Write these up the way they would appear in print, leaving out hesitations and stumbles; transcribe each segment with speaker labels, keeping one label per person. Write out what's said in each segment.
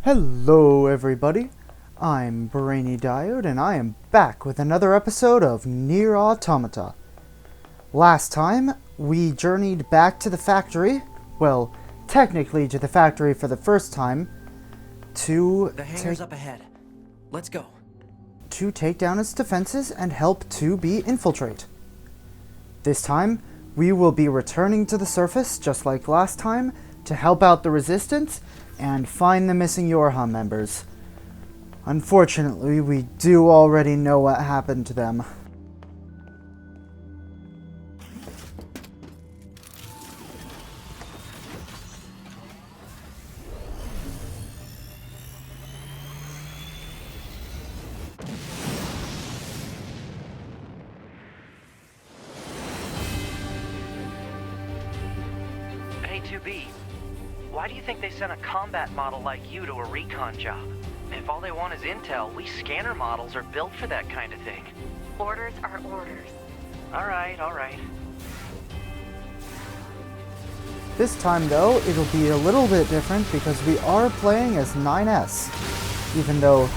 Speaker 1: Hello everybody, I'm Brainy Diode and I am back with another episode of Nier Automata. Last time, we journeyed back to the factory, well, technically to the factory for the first time, to
Speaker 2: The hangar's up ahead. Let's go.
Speaker 1: to take down its defenses and help 2B infiltrate. This time, we will be returning to the surface, just like last time, to help out the resistance and find the missing Yorha members. Unfortunately, we do already know what happened to them.
Speaker 3: Hey, 2B, why do you think they sent a combat model like you to a recon job? If all they want is intel, we scanner models are built for that kind of thing.
Speaker 4: Orders are orders.
Speaker 3: Alright, alright.
Speaker 1: This time, though, it'll be a little bit different because we are playing as 9S. Even though,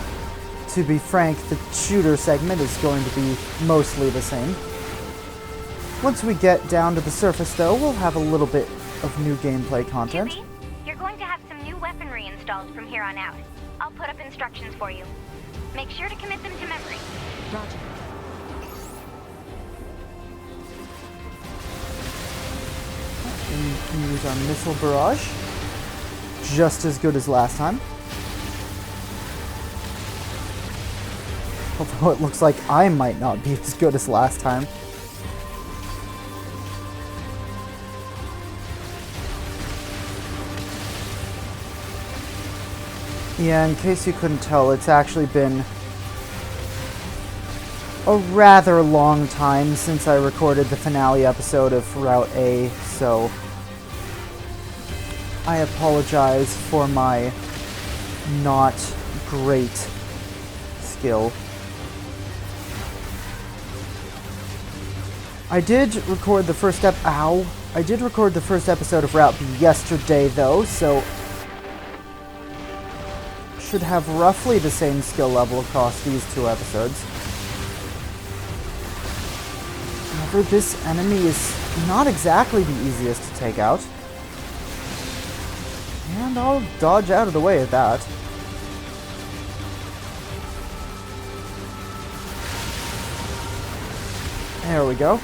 Speaker 1: to be frank, the shooter segment is going to be mostly the same. Once we get down to the surface, though, we'll have a little bit of new gameplay content.
Speaker 4: Julie, you're going to have some new weaponry installed from here on out. I'll put up instructions for you. Make sure to commit them to memory.
Speaker 2: Roger.
Speaker 1: And we can use our missile barrage. Just as good as last time. Although it looks like I might not be as good as last time. Yeah, in case you couldn't tell, it's actually been a rather long time since I recorded the finale episode of Route A, so I apologize for my not great skill. I did record the first I did record the first episode of Route B yesterday, though, so should have roughly the same skill level across these two episodes. However, this enemy is not exactly the easiest to take out. And I'll dodge out of the way at that. There we go.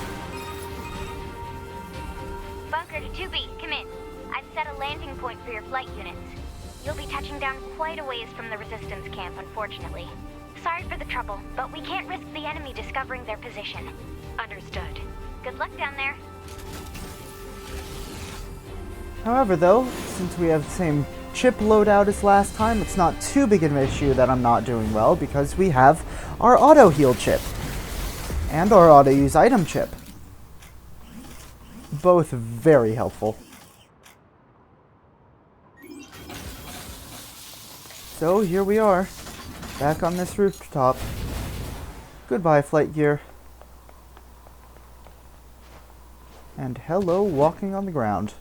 Speaker 4: Bunker to 2B, come in. I've set a landing point for your flight units. You'll be touching down quite a ways from the resistance camp, unfortunately. Sorry for the trouble, but we can't risk the enemy discovering their position. Understood. Good luck down there.
Speaker 1: However, though, since we have the same chip loadout as last time, it's not too big of an issue that I'm not doing well, because we have our auto heal chip and our auto use item chip. Both very helpful. So here we are, back on this rooftop. Goodbye, flight gear. And hello, walking on the ground.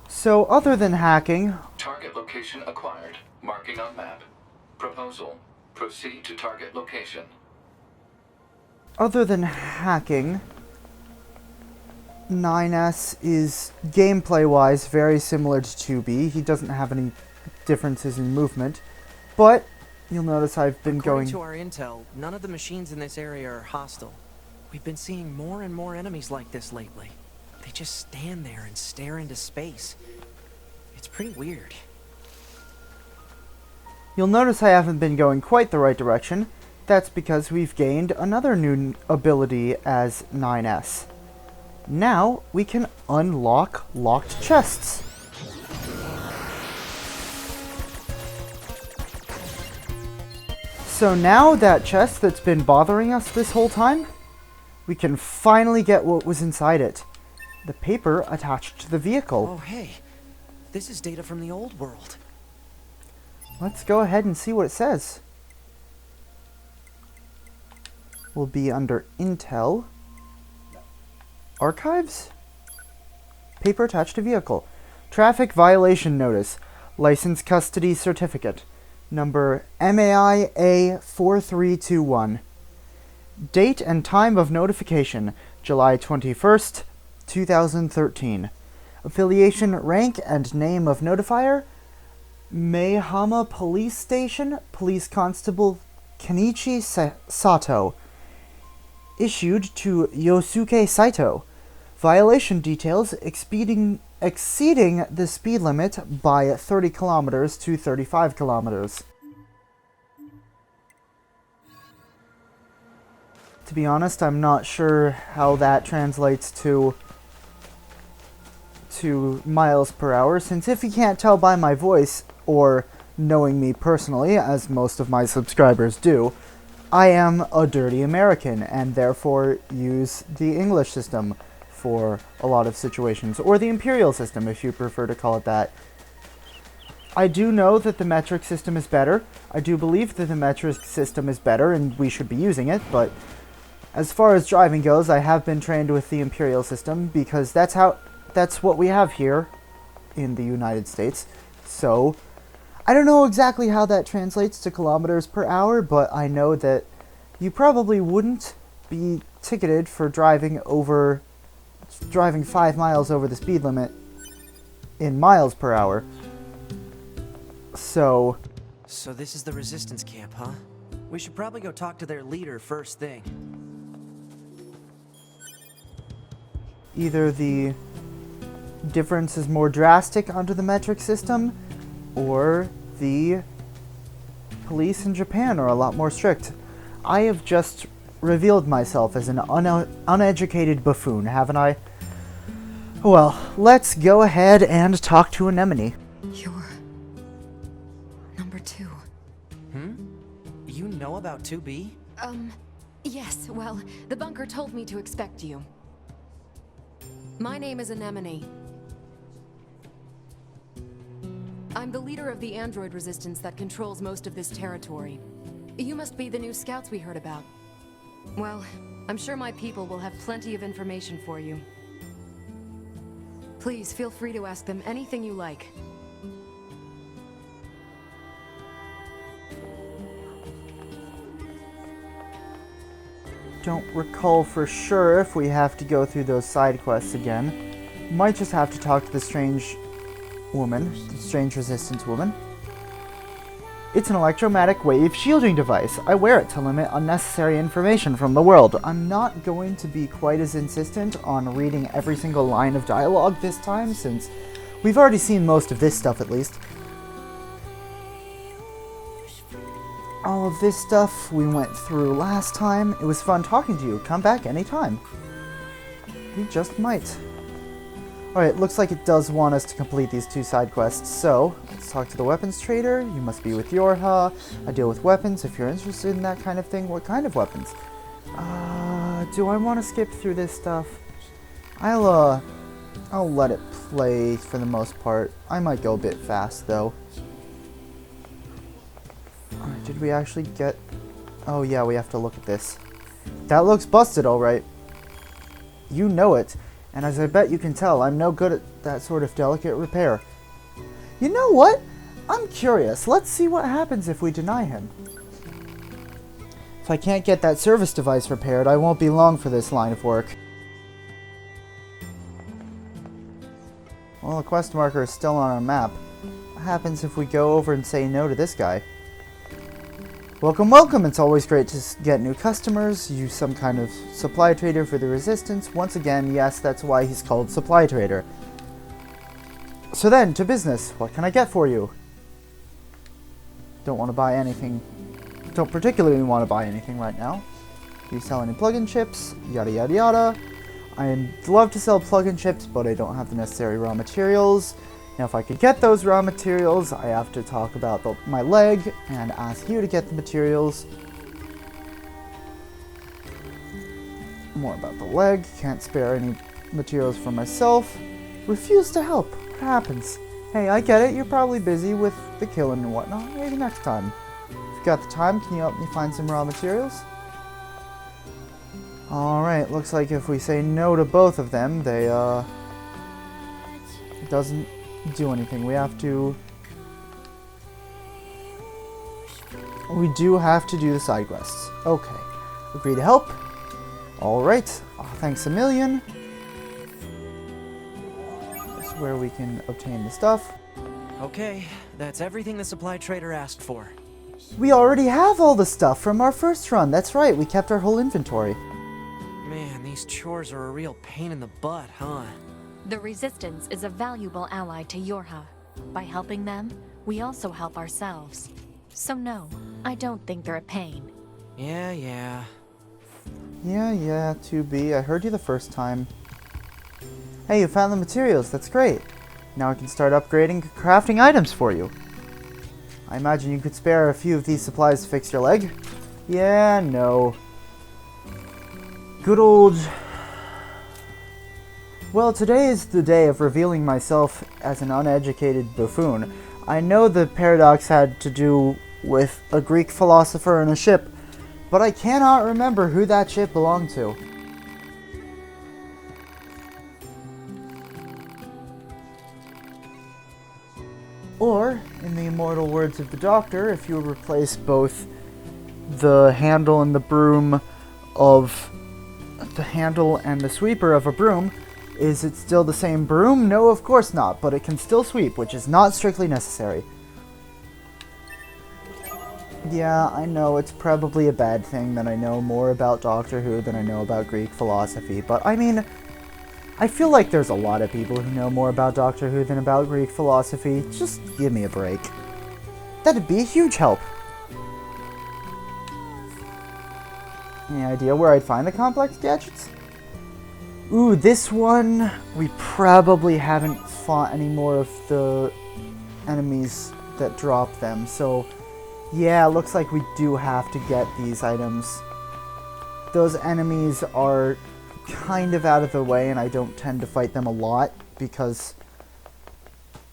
Speaker 1: So, other than hacking...
Speaker 5: Target location acquired. Marking on map. Proposal. Proceed to target location.
Speaker 1: Other than hacking, 9S is gameplay-wise very similar to 2B. He doesn't have any differences in movement, but you'll notice I've been
Speaker 2: According to our intel, none of the machines in this area are hostile. We've been seeing more and more enemies like this lately. They just stand there and stare into space. It's pretty weird.
Speaker 1: You'll notice I haven't been going quite the right direction. That's because we've gained another new ability as 9S. Now, we can unlock locked chests. So now that chest that's been bothering us this whole time, we can finally get what was inside it. The paper attached to the vehicle.
Speaker 2: Oh, hey. This is data from the old world.
Speaker 1: Let's go ahead and see what it says. Will be under Intel. Archives? Paper attached to vehicle. Traffic violation notice. License custody certificate. Number MAI A4321. Date and time of notification. July 21st, 2013. Affiliation, rank, and name of notifier. Maihama Police Station, Police Constable Kenichi Sato. Issued to Yosuke Saito. Violation details: exceeding the speed limit by 30 kilometers to 35 kilometers. To be honest, I'm not sure how that translates to miles per hour, since if you can't tell by my voice, or knowing me personally, as most of my subscribers do, I am a dirty American, and therefore use the English system for a lot of situations, or the Imperial system, if you prefer to call it that. I do know that the metric system is better. I do believe that the metric system is better, and we should be using it, but as far as driving goes, I have been trained with the Imperial system, because that's what we have here in the United States. So, I don't know exactly how that translates to kilometers per hour, but I know that you probably wouldn't be ticketed for driving 5 miles over the speed limit in miles per hour. So
Speaker 2: this is the resistance camp, huh? We should probably go talk to their leader first thing.
Speaker 1: either the difference is more drastic under the metric system, or the police in Japan are a lot more strict. I have just revealed myself as an uneducated buffoon, haven't I? Well, let's go ahead and talk to Anemone.
Speaker 6: You're... number 2.
Speaker 2: You know about 2B?
Speaker 6: Yes, well, the bunker told me to expect you. My name is Anemone. I'm the leader of the android resistance that controls most of this territory. You must be the new scouts we heard about. Well, I'm sure my people will have plenty of information for you. Please feel free to ask them anything you like.
Speaker 1: Don't recall for sure if we have to go through those side quests again. Might just have to talk to the strange woman, the strange resistance woman. It's an electromagnetic wave shielding device. I wear it to limit unnecessary information from the world. I'm not going to be quite as insistent on reading every single line of dialogue this time, since we've already seen most of this stuff at least. All of this stuff we went through last time. It was fun talking to you. Come back anytime. We just might. Alright, looks like it does want us to complete these 2 side quests, so let's talk to the weapons trader. You must be with Yorha. I deal with weapons if you're interested in that kind of thing. What kind of weapons? Do I want to skip through this stuff? I'll let it play for the most part. I might go a bit fast though. Alright, did we actually get... Oh yeah, we have to look at this. That looks busted, alright. You know it. And as I bet you can tell, I'm no good at that sort of delicate repair. You know what? I'm curious. Let's see what happens if we deny him. If I can't get that service device repaired, I won't be long for this line of work. Well, the quest marker is still on our map. What happens if we go over and say no to this guy? Welcome, welcome! It's always great to get new customers. Use some kind of supply trader for the resistance. Once again, yes, that's why he's called supply trader. So then, to business. What can I get for you? Don't want to buy anything. Don't particularly want to buy anything right now. Do you sell any plug-in chips? Yada yada yada. I'd love to sell plug-in chips, but I don't have the necessary raw materials. Now, if I could get those raw materials, I have to talk about my leg and ask you to get the materials. More about the leg. Can't spare any materials for myself. Refuse to help. What happens? Hey, I get it. You're probably busy with the killing and whatnot. Maybe next time. If you've got the time, can you help me find some raw materials? Alright, looks like if we say no to both of them, they, do anything. We have to... We do have to do the side quests. Okay. Agree to help. Alright. Oh, thanks a million. This is where we can obtain the stuff.
Speaker 2: Okay, that's everything the supply trader asked for.
Speaker 1: We already have all the stuff from our first run. That's right. We kept our whole inventory.
Speaker 2: Man, these chores are a real pain in the butt, huh?
Speaker 7: The Resistance is a valuable ally to Yorha. By helping them, we also help ourselves. So no, I don't think they're a pain.
Speaker 2: Yeah.
Speaker 1: Yeah, 2B. I heard you the first time. Hey, you found the materials. That's great. Now I can start upgrading and crafting items for you. I imagine you could spare a few of these supplies to fix your leg? Yeah, no. Good old... Well, today is the day of revealing myself as an uneducated buffoon. I know the paradox had to do with a Greek philosopher and a ship, but I cannot remember who that ship belonged to. Or, in the immortal words of the Doctor, if you replace both the handle and the broom of... the handle and the sweeper of a broom, is it still the same broom? No, of course not, but it can still sweep, which is not strictly necessary. Yeah, I know it's probably a bad thing that I know more about Doctor Who than I know about Greek philosophy, but I mean, I feel like there's a lot of people who know more about Doctor Who than about Greek philosophy. Just give me a break. That'd be a huge help. Any idea where I'd find the complex gadgets? Ooh, this one, we probably haven't fought any more of the enemies that drop them, so yeah, it looks like we do have to get these items. Those enemies are kind of out of the way, and I don't tend to fight them a lot, because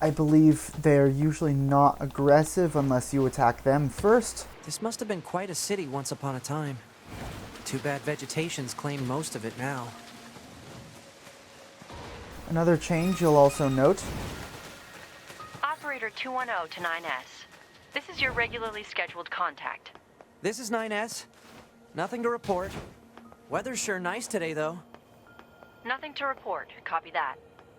Speaker 1: I believe they're usually not aggressive unless you attack them first.
Speaker 2: This must have been quite a city once upon a time. Too bad vegetation's claimed most of it now.
Speaker 1: Another change you'll also note.
Speaker 8: Operator 210 to 9S. This is your regularly scheduled contact.
Speaker 2: This is 9S. Nothing to report. Weather's sure nice today, though.
Speaker 8: Nothing to report. Copy that.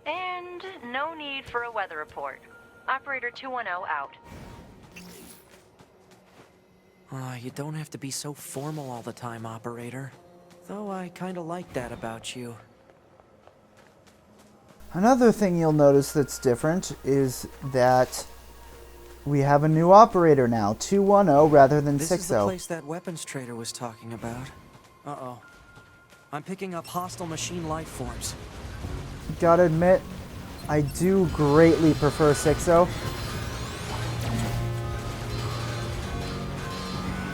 Speaker 8: And no need for a weather report. Operator 210 out.
Speaker 2: You don't have to be so formal all the time, Operator. Though I kinda like that about you.
Speaker 1: Another thing you'll notice that's different is that we have a new operator now, 210 rather than 60.
Speaker 2: This is the place that weapons trader was talking about. Uh-oh. I'm picking up hostile machine life forms.
Speaker 1: Gotta admit, I do greatly prefer 60.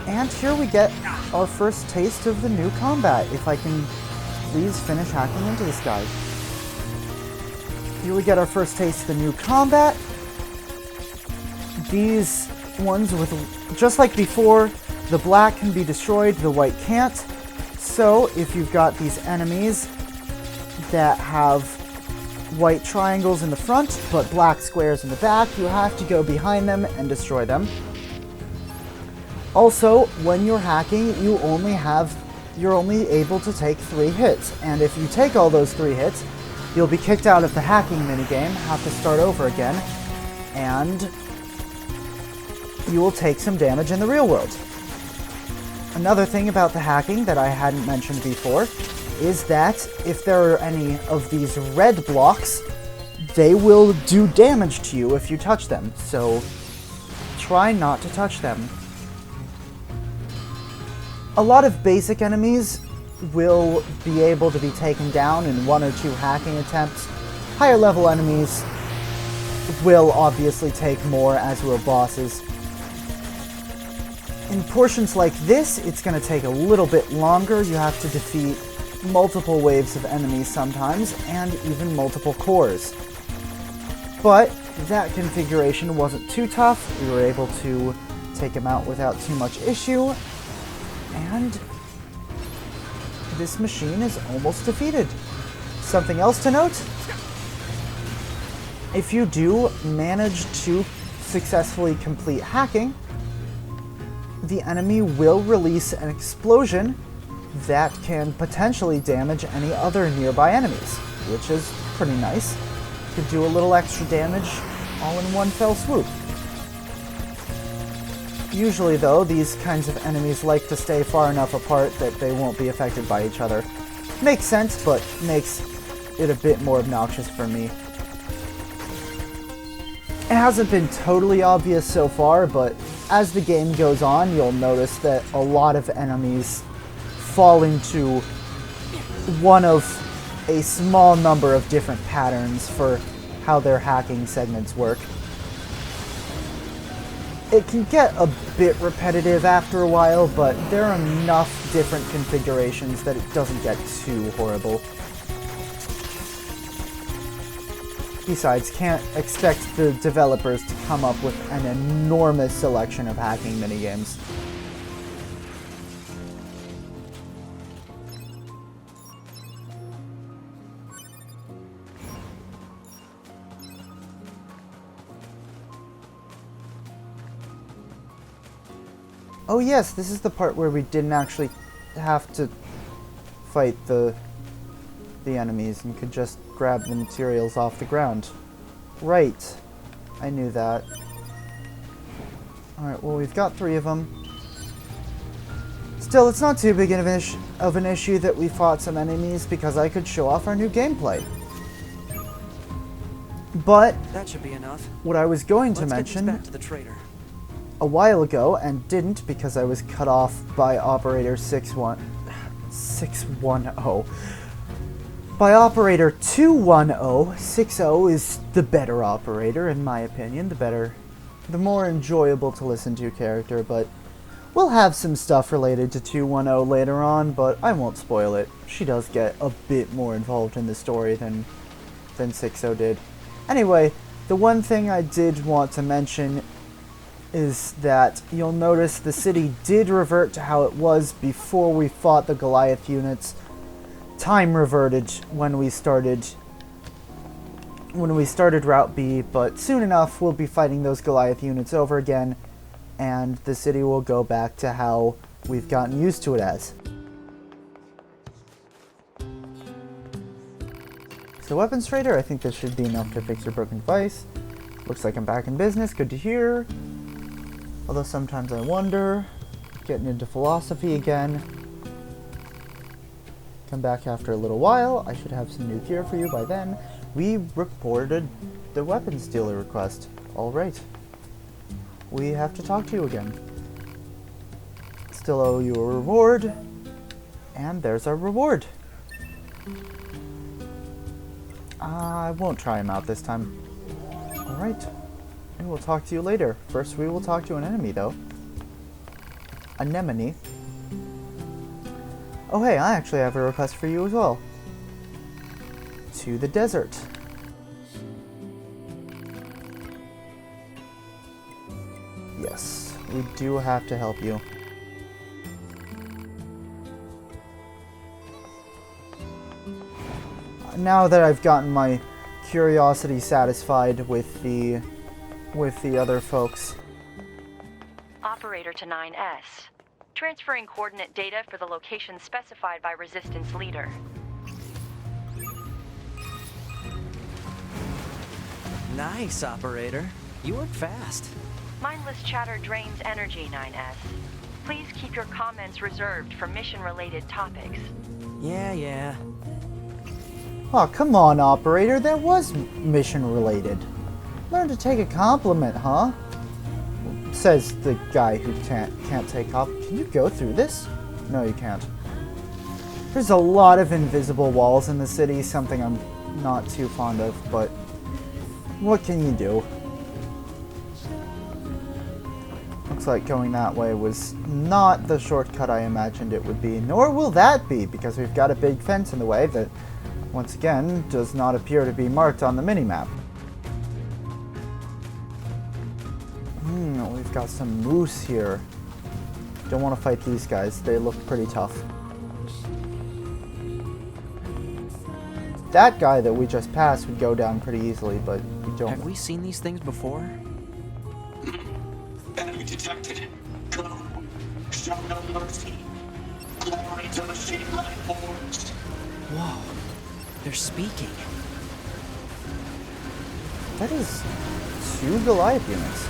Speaker 1: And here we get our first taste of the new combat, if I can please finish hacking into this guy. Here we get our first taste of the new combat. These ones with, just like before, the black can be destroyed, the white can't. So if you've got these enemies that have white triangles in the front, but black squares in the back, you have to go behind them and destroy them. Also, when you're hacking, you're only able to take 3 hits, and if you take all those 3 hits, you'll be kicked out of the hacking minigame, have to start over again, and you will take some damage in the real world. Another thing about the hacking that I hadn't mentioned before is that if there are any of these red blocks, they will do damage to you if you touch them, so try not to touch them. A lot of basic enemies will be able to be taken down in 1 or 2 hacking attempts. Higher level enemies will obviously take more, as will bosses. In portions like this, it's going to take a little bit longer. You have to defeat multiple waves of enemies sometimes, and even multiple cores. But that configuration wasn't too tough. We were able to take him out without too much issue. And this machine is almost defeated. Something else to note? if you do manage to successfully complete hacking, the enemy will release an explosion that can potentially damage any other nearby enemies, which is pretty nice. Could do a little extra damage all in one fell swoop. Usually though, these kinds of enemies like to stay far enough apart that they won't be affected by each other. Makes sense, but makes it a bit more obnoxious for me. It hasn't been totally obvious so far, but as the game goes on, you'll notice that a lot of enemies fall into one of a small number of different patterns for how their hacking segments work. It can get a bit repetitive after a while, but there are enough different configurations that it doesn't get too horrible. Besides, can't expect the developers to come up with an enormous selection of hacking minigames. Oh yes, this is the part where we didn't actually have to fight the enemies and could just grab the materials off the ground. Right. I knew that. Alright, well we've got 3 of them. Still, it's not too big of an issue that we fought some enemies because I could show off our new gameplay. But
Speaker 2: That should be enough.
Speaker 1: what I was going to
Speaker 2: Let's
Speaker 1: mention
Speaker 2: get this back to the trader.
Speaker 1: a while ago and didn't because I was cut off by operator 610. By operator 210, 60 is the better operator in my opinion, the more enjoyable to listen to character, but we'll have some stuff related to 210 later on, but I won't spoil it. She does get a bit more involved in the story than 60 did. Anyway, the one thing I did want to mention is that you'll notice the city did revert to how it was before we fought the Goliath units. Time reverted when we started Route B, but soon enough we'll be fighting those Goliath units over again, and the city will go back to how we've gotten used to it as. So weapons trader, I think this should be enough to fix your broken device. Looks like I'm back in business, good to hear. Although sometimes I wonder, getting into philosophy again. Come back after a little while, I should have some new gear for you by then. We reported the weapons dealer request. Alright. We have to talk to you again. Still owe you a reward. And there's our reward. I won't try him out this time. Alright. And we'll talk to you later. First we will talk to an enemy though. Anemone. Oh hey, I actually have a request for you as well. To the desert. Yes, we do have to help you. Now that I've gotten my curiosity satisfied with the other folks.
Speaker 8: Operator to 9S. Transferring coordinate data for the location specified by Resistance Leader.
Speaker 2: Nice, operator. You work fast.
Speaker 8: Mindless chatter drains energy, 9S. Please keep your comments reserved for mission-related topics.
Speaker 2: Yeah.
Speaker 1: Oh, come on, operator. That was mission-related. Learn to take a compliment, huh? Says the guy who can't take compliments. Can you go through this? No, you can't. There's a lot of invisible walls in the city, something I'm not too fond of, but what can you do? Looks like going that way was not the shortcut I imagined it would be, nor will that be, because we've got a big fence in the way that, once again, does not appear to be marked on the minimap. We've got some moose here. Don't want to fight these guys, they look pretty tough. that guy that we just passed would go down pretty easily, but we don't.
Speaker 2: Have we seen these things before?
Speaker 9: Enemy detected. Go. Show no mercy. Glory to the shaped light forms.
Speaker 2: Whoa. They're speaking.
Speaker 1: That is 2 Goliath units.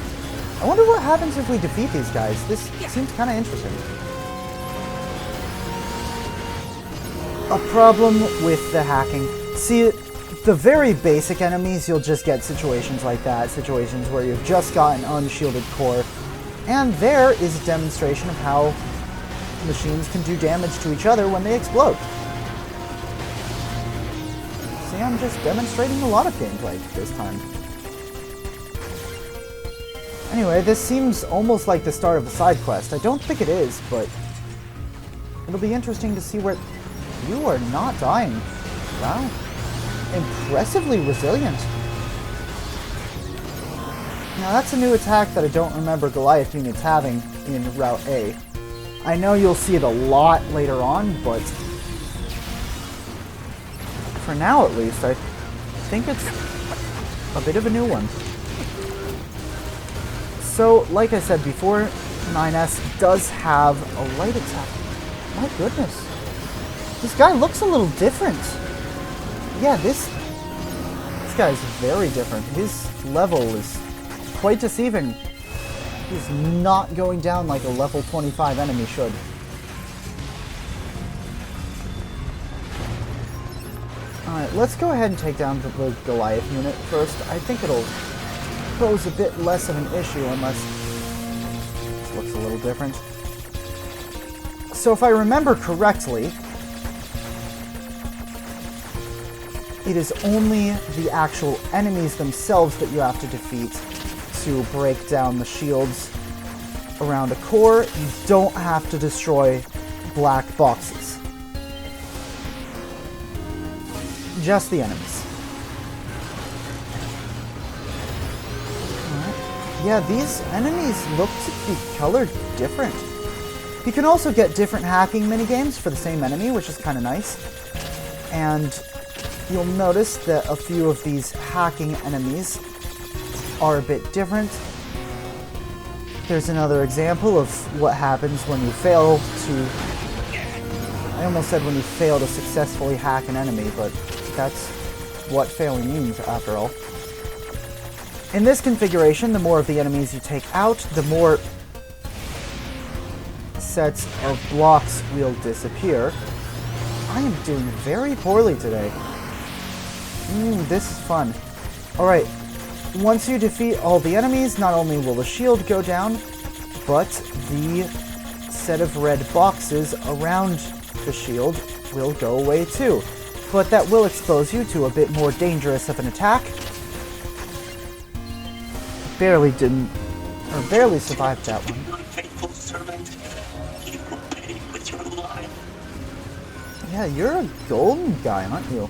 Speaker 1: I wonder what happens if we defeat these guys. This seems kind of interesting. A problem with the hacking. See, the very basic enemies, you'll just get situations like that. Situations where you've just got an unshielded core. And there is a demonstration of how machines can do damage to each other when they explode. See, I'm just demonstrating a lot of gameplay this time. Anyway, this seems almost like the start of a side quest. I don't think it is, but it'll be interesting to see where... You are not dying. Wow. Impressively resilient. Now that's a new attack that I don't remember Goliath units having in Route A. I know you'll see it a lot later on, but for now at least, I think it's a bit of a new one. So, like I said before, 9S does have a light attack. My goodness. This guy looks a little different. Yeah, this guy is very different. His level is quite deceiving. He's not going down like a level 25 enemy should. Alright, let's go ahead and take down the Goliath unit first. I think it'll pose a bit less of an issue unless this looks a little different. So if I remember correctly, it is only the actual enemies themselves that you have to defeat to break down the shields around a core. You don't have to destroy black boxes. Just the enemies. Alright. Yeah, these enemies look to be colored different. You can also get different hacking minigames for the same enemy, which is kind of nice. And you'll notice that a few of these hacking enemies are a bit different. There's another example of what happens when you fail to... I almost said when you fail to successfully hack an enemy, but that's what failing means after all. In this configuration, the more of the enemies you take out, the more sets of blocks will disappear. I am doing very poorly today. This is fun. Alright, once you defeat all the enemies, not only will the shield go down, but the set of red boxes around the shield will go away too. But that will expose you to a bit more dangerous of an attack. Barely survived that one. Yeah, you're a golden guy, aren't you?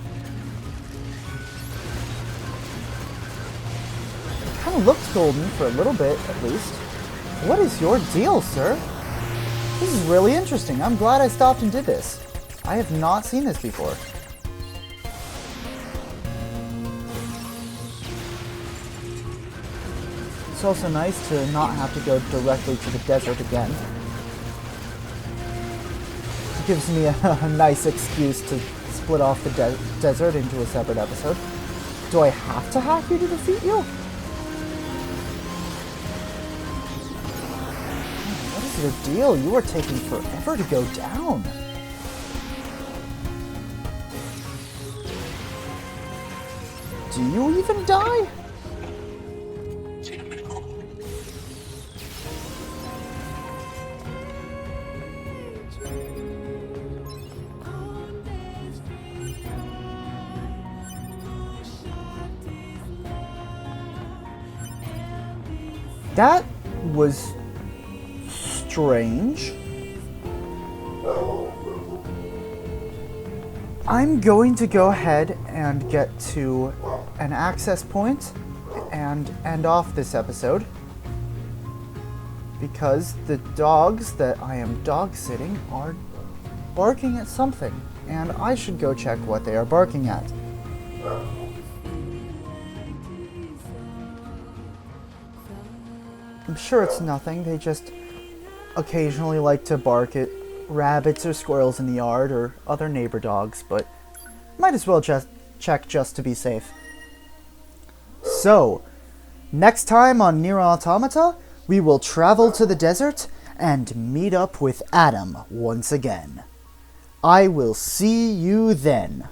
Speaker 1: Kind of looks golden for a little bit, at least. What is your deal, sir? This is really interesting. I'm glad I stopped and did this. I have not seen this before. It's also nice to not have to go directly to the desert again. It gives me a nice excuse to split off the desert into a separate episode. Do I have to hack you to defeat you? What is your deal? You are taking forever to go down. Do you even die? That was strange. I'm going to go ahead and get to an access point and end off this episode because the dogs that I am dog sitting are barking at something, and I should go check what they are barking at. I'm sure it's nothing. They just occasionally like to bark at rabbits or squirrels in the yard or other neighbor dogs, but might as well just check just to be safe. So, next time on Nier Automata, we will travel to the desert and meet up with Adam once again. I will see you then.